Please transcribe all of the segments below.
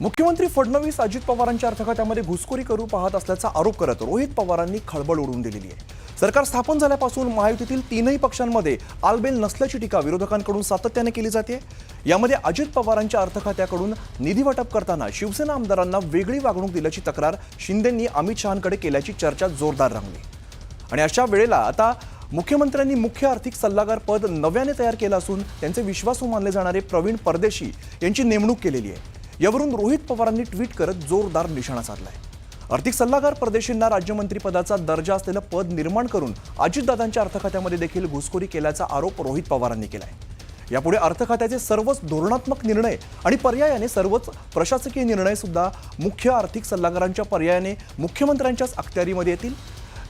मुख्यमंत्री फडणवीस अजित पवारांच्या अर्थखात्यामध्ये घुसखोरी करू पाहत असल्याचा आरोप करत रोहित पवारांनी खळबळ उडवून दिलेली आहे। सरकार स्थापन झाल्यापासून महायुतीतील तीनही पक्षांमध्ये आलबेल नसल्याची टीका विरोधकांकडून सातत्याने केली जाते। यामध्ये अजित पवारांच्या अर्थखात्याकडून निधी वाटप करताना शिवसेना आमदारांना वेगळी वागणूक दिल्याची तक्रार शिंदेंनी अमित शहांकडे केल्याची चर्चा जोरदार रंगली। आणि अशा वेळेला आता मुख्यमंत्र्यांनी मुख्य आर्थिक सल्लागार पद नव्याने तयार केलं असून त्यांचे विश्वासू मानले जाणारे प्रवीण परदेशी यांची नेमणूक केलेली आहे। यावरून रोहित पवारांनी ट्विट करत जोरदार निशाणा साधलाय। आर्थिक सल्लागार परदेशींना राज्यमंत्रीपदाचा दर्जा असलेलं पद निर्माण करून अजितदादांच्या अर्थखात्यामध्ये देखील घुसखोरी केल्याचा आरोप रोहित पवारांनी केलाय। यापुढे अर्थखात्याचे सर्वच धोरणात्मक निर्णय आणि पर्यायाने सर्वच प्रशासकीय निर्णय सुद्धा मुख्य आर्थिक सल्लागारांच्या पर्यायाने मुख्यमंत्र्यांच्याच अखत्यारीमध्ये येतील।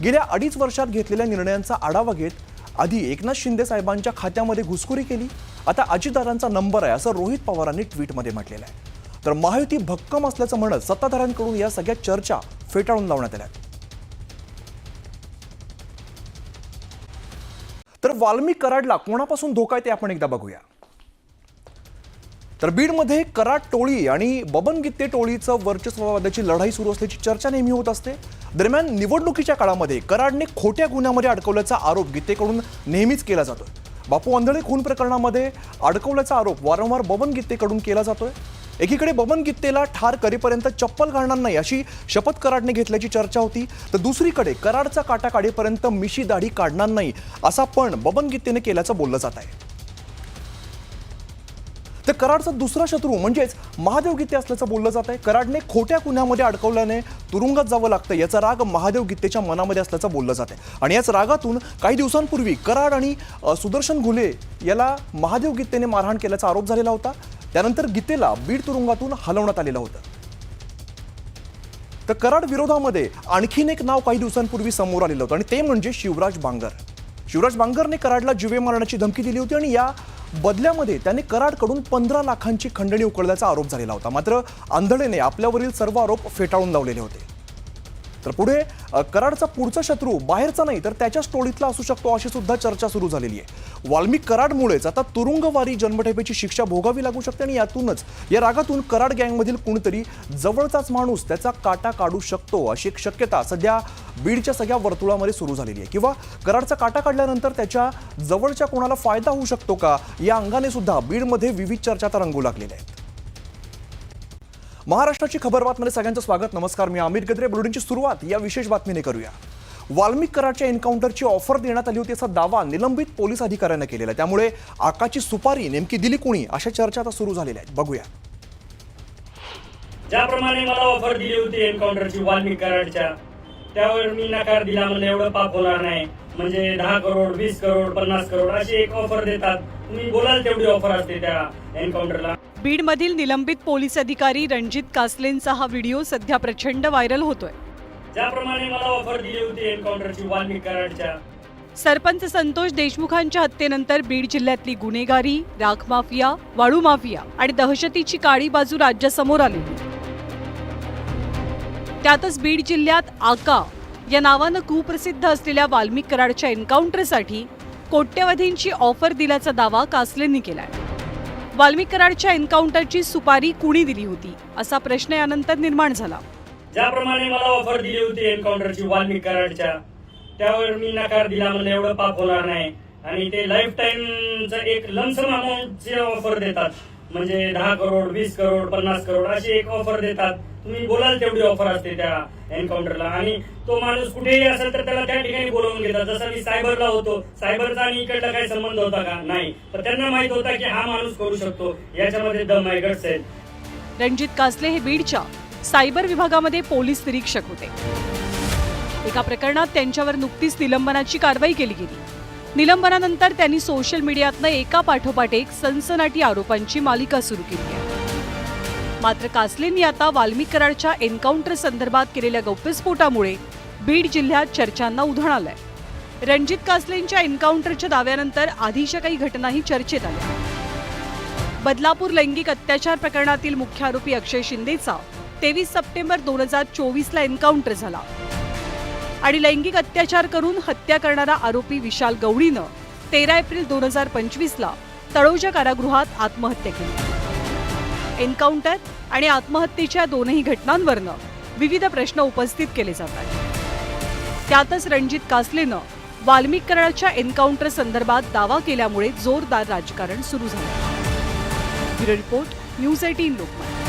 गेल्या 2.5 वर्षात घेतलेल्या निर्णयांचा आढावा घेत आधी एकनाथ शिंदे साहेबांच्या खात्यामध्ये घुसखोरी केली, आता अजितदादांचा नंबर आहे असं रोहित पवारांनी ट्विटमध्ये म्हटलेलं आहे। तर महायुती भक्कम असल्याचं म्हणत सत्ताधाऱ्यांकडून या सगळ्या चर्चा फेटाळून लावण्यात आल्या। तर वाल्मिक कराडला कोणापासून धोका आहे ते आपण एकदा बघूया। तर बीडमध्ये कराड टोळी आणि बबन गित्ते टोळीचं वर्चस्ववादाची लढाई सुरू असल्याची चर्चा नेहमी होत असते। दरम्यान निवडणुकीच्या काळामध्ये कराडने खोट्या गुन्ह्यामध्ये अडकवल्याचा आरोप गित्तेकडून नेहमीच केला जातोय। बापू आंधळे खून प्रकरणामध्ये अडकवल्याचा आरोप वारंवार बबन गित्तेकडून केला जातोय। एकीकडे बबन गित्तेला ठार करेपर्यंत चप्पल घालणार नाही अशी शपथ कराडने घेतल्याची चर्चा होती, तर दुसरीकडे कराडचा काटा काढेपर्यंत मिशी दाढी काढणार नाही असा पण बबन गित्तेने केल्याचं बोललं जात आहे। तर कराडचा दुसरा शत्रू म्हणजेच महादेव गित्ते असल्याचं बोललं जात आहे। कराडने खोट्या गुन्ह्यामध्ये अडकवल्याने तुरुंगात जावं लागतं याचा राग महादेव गित्तेच्या मनामध्ये असल्याचं बोललं जात आहे। आणि याच रागातून काही दिवसांपूर्वी कराड आणि सुदर्शन घुले याला महादेव गित्तेने मारहाण केल्याचा आरोप झालेला होता। त्यानंतर गित्तेला बीड तुरुंगातून हलवण्यात आलेलं होतं। तर कराड विरोधामध्ये आणखीन एक नाव काही दिवसांपूर्वी समोर आलेलं होतं आणि ते म्हणजे शिवराज बांगर। शिवराज बांगरने कराडला जीवे मारण्याची धमकी दिली होती आणि या बदल्यामध्ये त्याने कराडकडून 15 लाखांची खंडणी उकळल्याचा आरोप झालेला होता। मात्र आंधळेने आपल्यावरील सर्व आरोप फेटाळून लावलेले होते। तर पुढे कराडचा पुढचा शत्रू बाहेरचा नाही तर त्याच्याच टोळीतला असू शकतो अशी सुद्धा चर्चा सुरू झालेली आहे। वाल्मिक कराडमुळेच आता तुरुंगवारी जन्मठेपेची शिक्षा भोगावी लागू शकते आणि यातूनच या रागातून कराड गँगमधील कोणीतरी जवळचाच माणूस त्याचा काटा काढू शकतो अशी एक शक्यता सध्या बीडच्या सगळ्या वर्तुळामध्ये सुरू झालेली आहे। किंवा कराडचा काटा काढल्यानंतर त्याच्या जवळच्या कोणाला फायदा होऊ शकतो का या अंगाने सुद्धा बीडमध्ये विविध चर्चा आता रंगू लागलेल्या आहेत। महाराष्ट्राची खबर बातमीमध्ये सगळ्यांचं स्वागत। नमस्कार, मी अमित गद्रे। बुलेटिनची सुरुवात या विशेष बातमीने करूया। वाल्मिक कराडच्या एन्काउंटरची ऑफर देण्यात आली होती असा दावा निलंबित पोलीस अधिकाऱ्यांनी केलेला आहे। त्यामुळे आकाची सुपारी नेमकी दिली कोणी अशा चर्चा आता सुरू झालेल्या आहेत। बघूया। ज्याप्रमाणे मला ऑफर दिली होती एन्काउंटरची वाल्मिक कराडच्या, त्यावर मी नकार दिला। म्हणजे एवढं पाप होणार नाही, म्हणजे 10 करोड 20 करोड 50 करोड अशी एक ऑफर देतात। तुम्ही बोलाल तेवढी ऑफर असते त्या एन्काउंटरला। बीडमधील निलंबित पोलीस अधिकारी रणजित कासलेंचा हा व्हिडिओ सध्या प्रचंड व्हायरल होतोय। ज्याप्रमाणे मला ऑफर दिली होती एन्काउंटरची वाल्मिक कराडच्या। सरपंच संतोष देशमुखांच्या हत्येनंतर बीड जिल्ह्यातली गुन्हेगारी, राख माफिया, वाळू माफिया आणि दहशतीची काळी बाजू राज्यासमोर आली। त्यातच बीड जिल्ह्यात आका या नावानं कुप्रसिद्ध असलेल्या वाल्मिक कराडच्या एन्काउंटरसाठी कोट्यवधींची ऑफर दिल्याचा दावा कासलेंनी केलाय। वाल्मिक कराडच्या एन्काउंटरची सुपारी कुणी दिली होती असा प्रश्न यानंतर निर्माण झाला। ज्याप्रमाणे मला ऑफर दिली होती एन्काउंटरची वाल्मिक कराडच्या, त्यावर मी नकार दिला। म्हणजे एवढं पाप होणार नाही आणि ते लाईफ टाइमचं एक लमसम अमाऊंटची ऑफर देतात। म्हणजे 10 करोड 20 करोड 50 करोड अशी एक ऑफर देतात। तुम्ही बोलाल तेवढी ऑफर असते त्या एन्काउंटरला। आणि तो माणूस कुठेही असेल तर त्याला त्या ठिकाणी बोलवून घेतात। जसं मी सायबरला होतो, सायबरचा आणि इकडला काही संबंध होता का? नाही, पण त्यांना माहित होता की हा माणूस करू शकतो, याच्यामध्ये दम आहे, गट्स आहेत। रणजित कासले हे बीडच्या सायबर विभागामध्ये पोलीस निरीक्षक होते। एका प्रकरणात त्यांच्यावर नुकतीच निलंबनाची कारवाई केली गेली। निलंबनानंतर त्यांनी सोशल मीडियातनं एका पाठोपाठ एक सनसनाटी आरोपांची मालिका सुरू केली आहे। मात्र कासलेंनी आता वाल्मिक कराडच्या एन्काउंटर संदर्भात केलेल्या गौप्यस्फोटामुळे बीड जिल्ह्यात चर्चांना उधाण आलंय। रणजित कासलेंच्या एन्काउंटरच्या दाव्यानंतर आधीच्या काही घटनाही चर्चेत आल्या। बदलापूर लैंगिक अत्याचार प्रकरणातील मुख्य आरोपी अक्षय शिंदेचा 23 सप्टेंबर 2024 ला एन्काउंटर झाला आणि लैंगिक अत्याचार करून हत्या करणारा आरोपी विशाल गवळीनं 13 एप्रिल 2025 ला तळोजा कारागृहात आत्महत्या केली। एन्काउंटर आणि आत्महत्येच्या दोनही घटनांवरनं विविध प्रश्न उपस्थित केले जातात। त्यातच रणजित कासलेनं वाल्मिक कराडच्या एन्काउंटर संदर्भात दावा केल्यामुळे जोरदार राजकारण सुरू झालं। Bureau report, news 18 Lokmat.